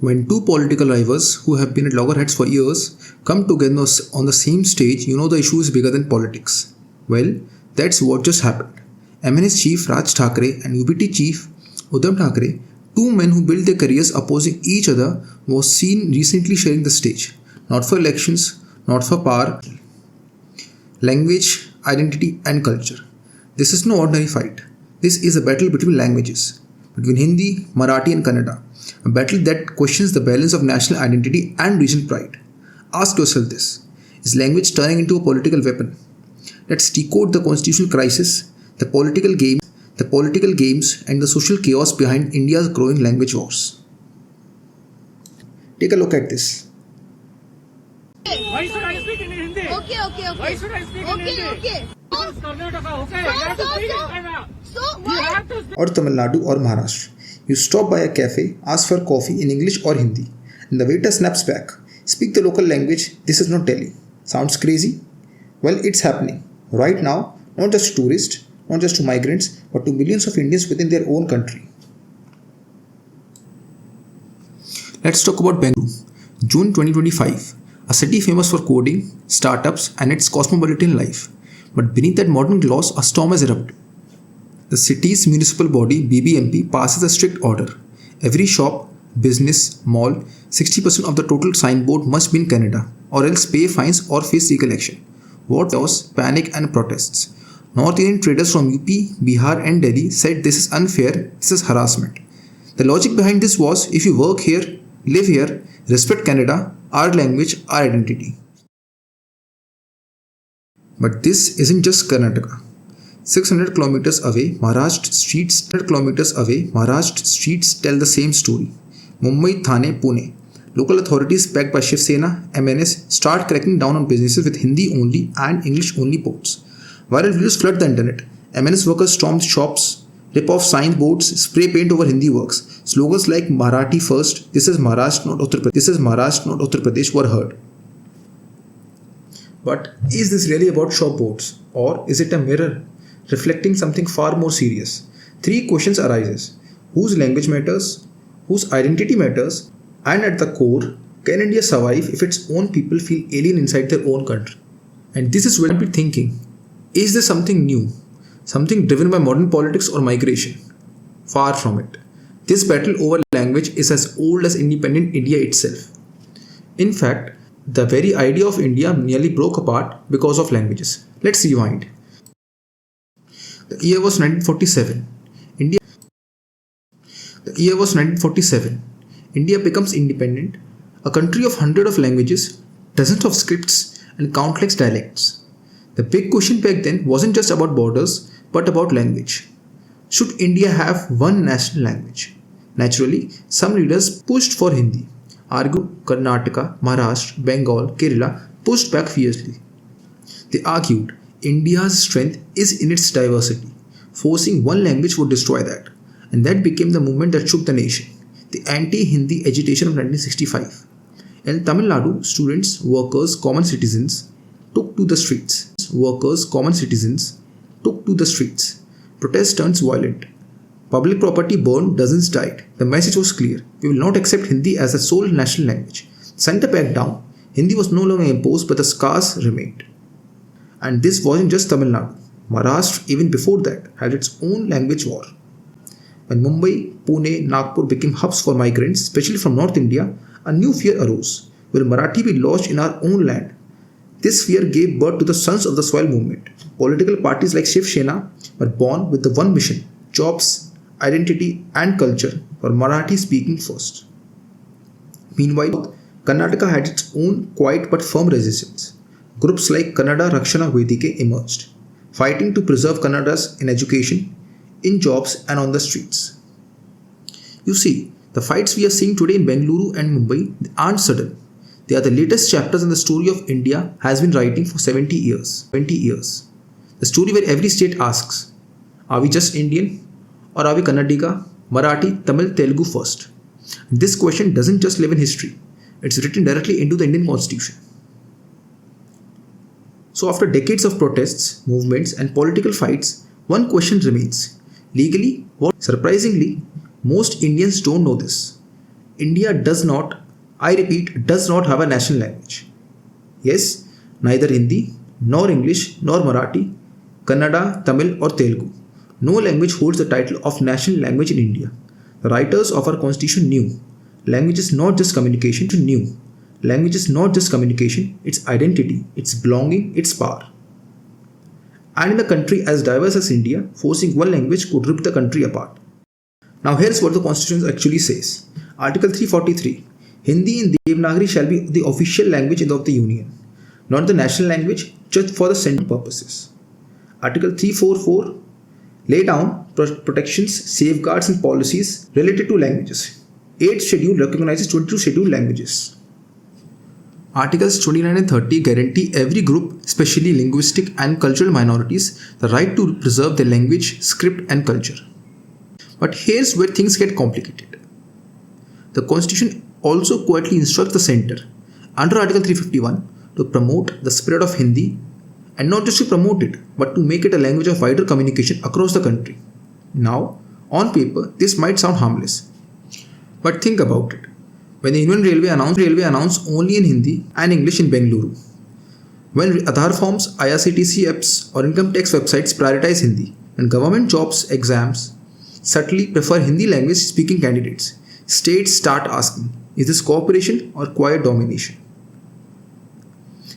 When two political rivals who have been at loggerheads for years come together on the same stage, you know the issue is bigger than politics. Well, that's what just happened. MNS chief Raj Thackeray and UBT chief Uddhav Thackeray, two men who built their careers opposing each other, was seen recently sharing the stage. Not for elections, not for power, language, identity and culture. This is no ordinary fight. This is a battle between languages, between Hindi, Marathi and Kannada. A battle that questions the balance of national identity and regional pride. Ask yourself this: is language turning into a political weapon? Let's decode the constitutional crisis, the political games and the social chaos behind India's growing language wars. Take a look at this. Why should I speak in Hindi? Okay. Why should I speak in Hindi? Okay. This is Karnataka, okay? You have to speak in Kannada. So You why? have to speak. Or Tamil Nadu or Maharashtra. You stop by a cafe, ask for coffee in English or Hindi, and the waiter snaps back. Speak the local language, this is not Delhi. Sounds crazy? Well, it's happening. Right now, not just to tourists, not just to migrants, but to millions of Indians within their own country. Let's talk about Bengaluru. June 2025. A city famous for coding, startups, and its cosmopolitan life. But beneath that modern gloss, a storm has erupted. The city's municipal body, BBMP, passes a strict order. Every shop, business, mall, 60% of the total signboard must be in Kannada, or else pay fines or face legal action. What chaos, panic, and protests. North Indian traders from UP, Bihar, and Delhi said this is unfair, this is harassment. The logic behind this was if you work here, live here, respect Kannada, our language, our identity. But this isn't just Karnataka. 600 kilometers away, Maharashtra streets tell the same story. Mumbai, Thane, Pune. Local authorities backed by Shiv Sena, MNS start cracking down on businesses with Hindi only and English only ports. Viral videos flood the internet. MNS workers stormed shops, rip off signboards, spray paint over Hindi works. Slogans like Marathi first, this is Maharashtra not Uttar Pradesh were heard. But is this really about shop boards, or is it a mirror reflecting something far more serious? Three questions arises: whose language matters, whose identity matters, and at the core, can India survive if its own people feel alien inside their own country? And this is what I'm thinking. Is this something new? Something driven by modern politics or migration? Far from it. This battle over language is as old as independent India itself. In fact, the very idea of India nearly broke apart because of languages. Let's rewind. The year was 1947. India becomes independent, a country of hundreds of languages, dozens of scripts, and countless dialects. The big question back then wasn't just about borders, but about language. Should India have one national language? Naturally, some leaders pushed for Hindi. Karnataka, Maharashtra, Bengal, Kerala pushed back fiercely. They argued India's strength is in its diversity. Forcing one language would destroy that. And that became the movement that shook the nation. The anti-Hindi agitation of 1965. In Tamil Nadu, students, workers, common citizens took to the streets. Protest turns violent. Public property burned, dozens died. The message was clear. We will not accept Hindi as the sole national language. Center backed down. Hindi was no longer imposed, but the scars remained. And this wasn't just Tamil Nadu. Maharashtra, even before that, had its own language war. When Mumbai, Pune, Nagpur became hubs for migrants, especially from North India, a new fear arose. Will Marathi be lost in our own land? This fear gave birth to the Sons of the Soil movement. Political parties like Shiv Sena were born with the one mission: jobs, identity and culture for Marathi speaking first. Meanwhile, Karnataka had its own quiet but firm resistance. Groups like Kannada Rakshana Vedike emerged, fighting to preserve Kannadas in education, in jobs and on the streets. You see, the fights we are seeing today in Bengaluru and Mumbai aren't sudden. They are the latest chapters in the story of India has been writing for 20 years. The story where every state asks, are we just Indian? Or are we Kannadiga, Marathi, Tamil, Telugu first? And this question doesn't just live in history. It's written directly into the Indian Constitution. So after decades of protests, movements and political fights, one question remains. Legally, surprisingly, most Indians don't know this. India does not, I repeat, does not have a national language. Yes, neither Hindi, nor English, nor Marathi, Kannada, Tamil, or Telugu. No language holds the title of national language in India. The writers of our constitution knew language is not just communication, language is not just communication, it's identity, it's belonging, it's power. And in a country as diverse as India, forcing one language could rip the country apart. Now here's what the constitution actually says. Article 343. Hindi in Devanagari shall be the official language of the Union, not the national language, just for the central purposes. Article 344 lay down protections, safeguards and policies related to languages. 8th schedule recognizes 22 scheduled languages. Articles 29 and 30 guarantee every group, especially linguistic and cultural minorities, the right to preserve their language, script and culture. But here's where things get complicated. The constitution also quietly instructs the centre, under Article 351, to promote the spread of Hindi, and not just to promote it, but to make it a language of wider communication across the country. Now, on paper, this might sound harmless. But think about it. When the Union Railway announced only in Hindi and English in Bengaluru. When Aadhaar forms, IRCTC apps or income tax websites prioritize Hindi, and government jobs exams subtly prefer Hindi language speaking candidates, states start asking, is this cooperation or quiet domination?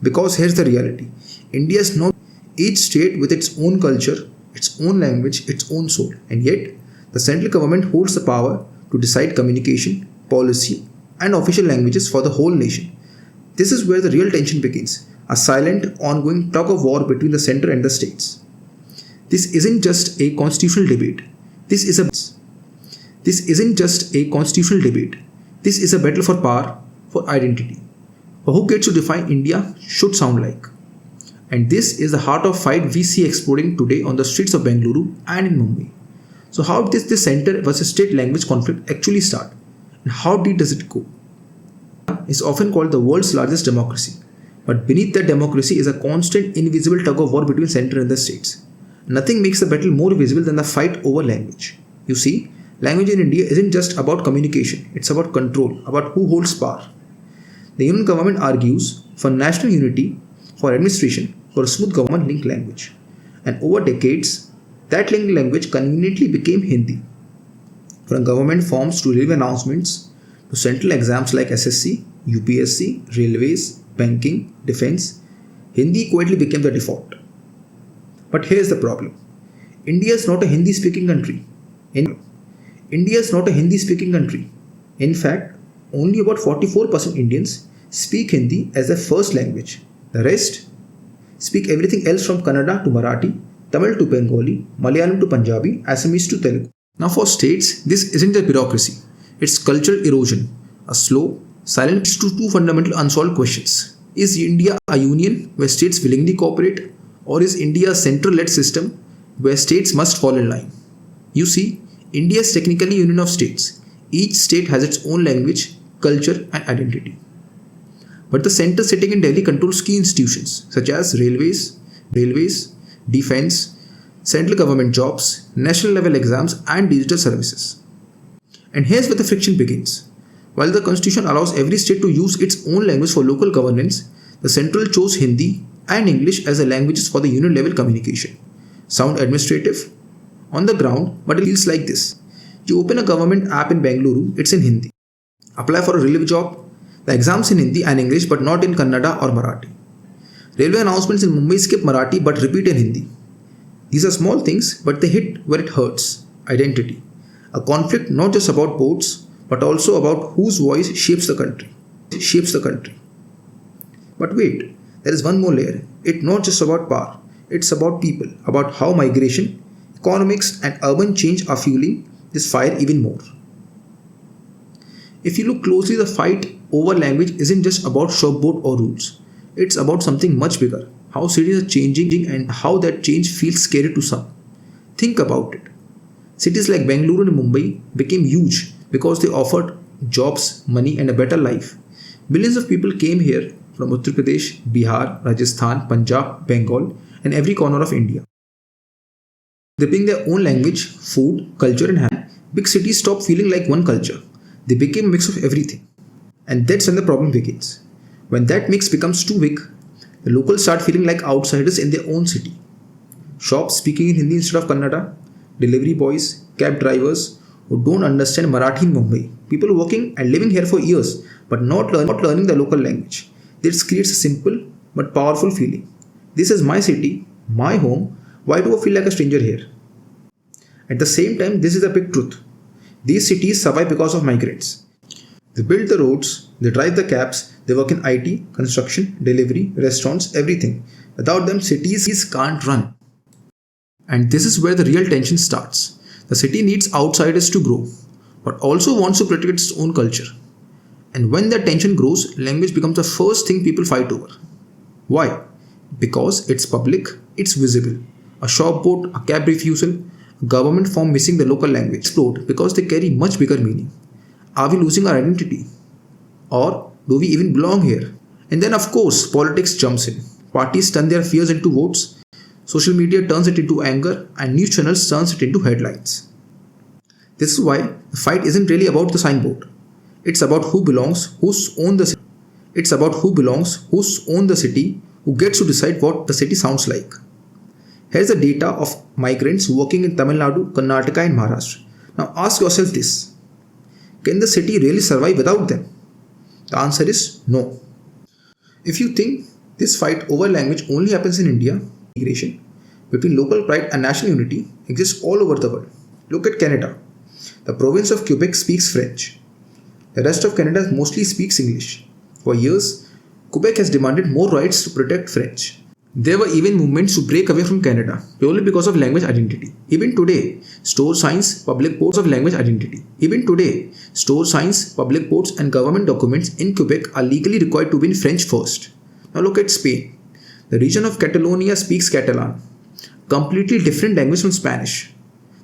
Because here's the reality. India is not each state with its own culture, its own language, its own soul, and yet the central government holds the power to decide communication, policy, and official languages for the whole nation. This is where the real tension begins, a silent, ongoing tug of war between the centre and the states. This isn't just a constitutional debate. This isn't just a constitutional debate. This is a battle for power, for identity, for who gets to define India should sound like. And this is the heart of fight we see exploding today on the streets of Bengaluru and in Mumbai. So how did this centre versus state language conflict actually start? And how deep does it go? It's often called the world's largest democracy. But beneath that democracy is a constant, invisible tug of war between centre and the states. Nothing makes the battle more visible than the fight over language. You see, language in India isn't just about communication, it's about control, about who holds power. The Union government argues for national unity, for administration, for a smooth government linked language. And over decades, that linked language conveniently became Hindi. From government forms to railway announcements, to central exams like SSC, UPSC, railways, banking, defense, Hindi quietly became the default. But here's the problem. India is not a Hindi speaking country. India is not a Hindi speaking country. In fact, only about 44% Indians speak Hindi as their first language. The rest speak everything else from Kannada to Marathi, Tamil to Bengali, Malayalam to Punjabi, Assamese to Telugu. Now for states, this isn't just bureaucracy. It's cultural erosion, a slow, silent to two fundamental unsolved questions. Is India a union where states willingly cooperate, or is India a central-led system where states must fall in line? You see, India is technically a union of states. Each state has its own language, culture and identity. But the centre sitting in Delhi controls key institutions such as railways, defense, central government jobs, national level exams and digital services. And here's where the friction begins. While the constitution allows every state to use its own language for local governance, the central chose Hindi and English as the languages for the union level communication. Sound administrative on the ground, but it feels like this. You open a government app in Bengaluru, it's in Hindi. Apply for a railway job, the exams in Hindi and English but not in Kannada or Marathi. Railway announcements in Mumbai skip Marathi but repeat in Hindi. These are small things, but they hit where it hurts. Identity. A conflict not just about boards, but also about whose voice shapes the country. But wait, there is one more layer. It's not just about power. It's about people, about how migration, economics and urban change are fueling this fire even more. If you look closely, the fight over language isn't just about shopboard or rules. It's about something much bigger. How cities are changing and how that change feels scary to some. Think about it. Cities like Bengaluru and Mumbai became huge because they offered jobs, money and a better life. Millions of people came here from Uttar Pradesh, Bihar, Rajasthan, Punjab, Bengal and every corner of India. They bring their own language, food, culture and hand. Big cities stop feeling like one culture. They became a mix of everything. And that's when the problem begins. When that mix becomes too big, the locals start feeling like outsiders in their own city. Shops speaking in Hindi instead of Kannada, delivery boys, cab drivers who don't understand Marathi in Mumbai, people working and living here for years but not learning the local language. This creates a simple but powerful feeling. This is my city, my home. Why do I feel like a stranger here? At the same time, this is the big truth. These cities survive because of migrants. They build the roads, they drive the cabs, they work in IT, construction, delivery, restaurants, everything. Without them, cities can't run. And this is where the real tension starts. The city needs outsiders to grow, but also wants to protect its own culture. And when that tension grows, language becomes the first thing people fight over. Why? Because it's public, it's visible. A shop board, a cab refusal, a government form missing the local language explode because they carry much bigger meaning. Are we losing our identity? Or do we even belong here? And then of course, politics jumps in. Parties turn their fears into votes, social media turns it into anger, and news channels turns it into headlines. This is why the fight isn't really about the signboard. It's about who belongs, who's own the city. It's about who belongs, who's own the city, who gets to decide what the city sounds like. Here's the data of migrants working in Tamil Nadu, Karnataka and Maharashtra. Now ask yourself this. Can the city really survive without them? The answer is no. If you think this fight over language only happens in India, migration between local pride and national unity exists all over the world. Look at Canada. The province of Quebec speaks French. The rest of Canada mostly speaks English. For years, Quebec has demanded more rights to protect French. There were even movements to break away from Canada purely because of language identity. Even today, store signs, public boards of language identity. Even today, store signs, public boards and government documents in Quebec are legally required to be in French first. Now look at Spain. The region of Catalonia speaks Catalan, completely different language from Spanish.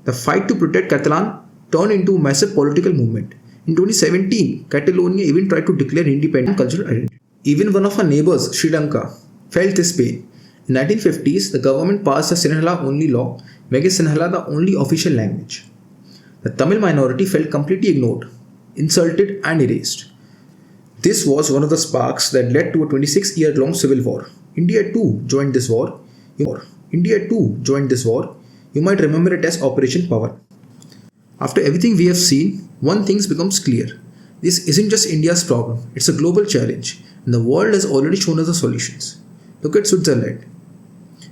The fight to protect Catalan turned into a massive political movement. In 2017, Catalonia even tried to declare independent cultural identity. Even one of our neighbors, Sri Lanka, felt this pain. In the 1950s, the government passed the Sinhala only law, making Sinhala the only official language. The Tamil minority felt completely ignored, insulted and erased. This was one of the sparks that led to a 26-year-long civil war. India too joined this war. You might remember it as Operation Power. After everything we have seen, one thing becomes clear. This isn't just India's problem, it's a global challenge, and the world has already shown us the solutions. Look at Switzerland.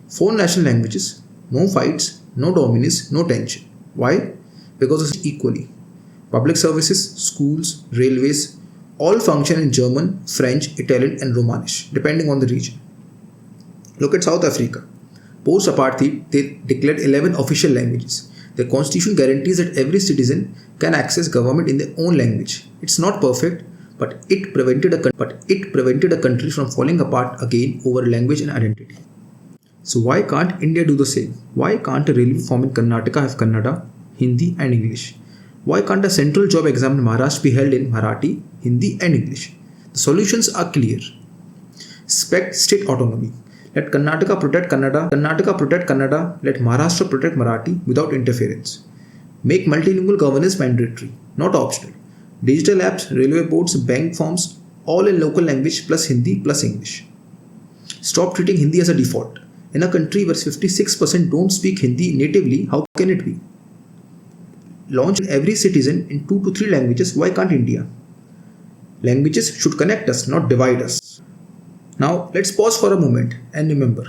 4 national languages, no fights, no dominance, no tension. Why? Because it's equally. Public services, schools, railways, all function in German, French, Italian and Romanish, depending on the region. Look at South Africa. Post-apartheid, they declared 11 official languages. Their constitution guarantees that every citizen can access government in their own language. It's not perfect, but it prevented a country from falling apart again over language and identity. So why can't India do the same? Why can't a railway form in Karnataka have Kannada, Hindi and English? Why can't a central job exam in Maharashtra be held in Marathi, Hindi and English? The solutions are clear. Respect state autonomy. Let Karnataka protect Kannada, let Maharashtra protect Marathi without interference. Make multilingual governance mandatory, not optional. Digital apps, railway boards, bank forms, all in local language plus Hindi plus English. Stop treating Hindi as a default. In a country where 56% don't speak Hindi natively, how can it be? Launch every citizen in 2 to 3 languages, why can't India? Languages should connect us, not divide us. Now, let's pause for a moment and remember,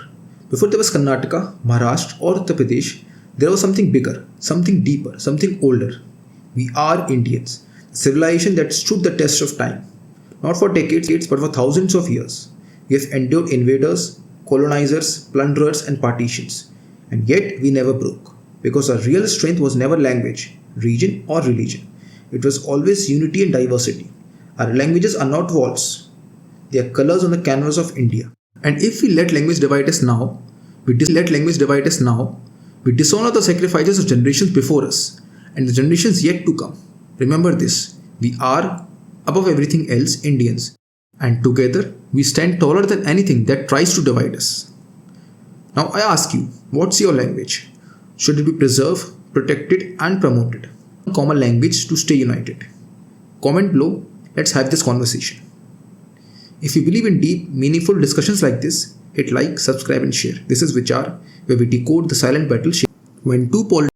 before there was Karnataka, Maharashtra or Uttar Pradesh, there was something bigger, something deeper, something older. We are Indians, a civilization that stood the test of time. Not for decades, but for thousands of years. We have endured invaders, colonizers, plunderers and partitions. And yet, we never broke. Because our real strength was never language, region or religion. It was always unity and diversity. Our languages are not walls. They are colors on the canvas of India. And if we let language divide us now, we dishonor the sacrifices of generations before us and the generations yet to come. Remember this, we are, above everything else, Indians. And together, we stand taller than anything that tries to divide us. Now I ask you, what's your language? Should it be preserved, protected and promoted? One common language to stay united. Comment below, let's have this conversation. If you believe in deep, meaningful discussions like this, hit like, subscribe and share. This is Vichar, where we decode the silent battle when two politics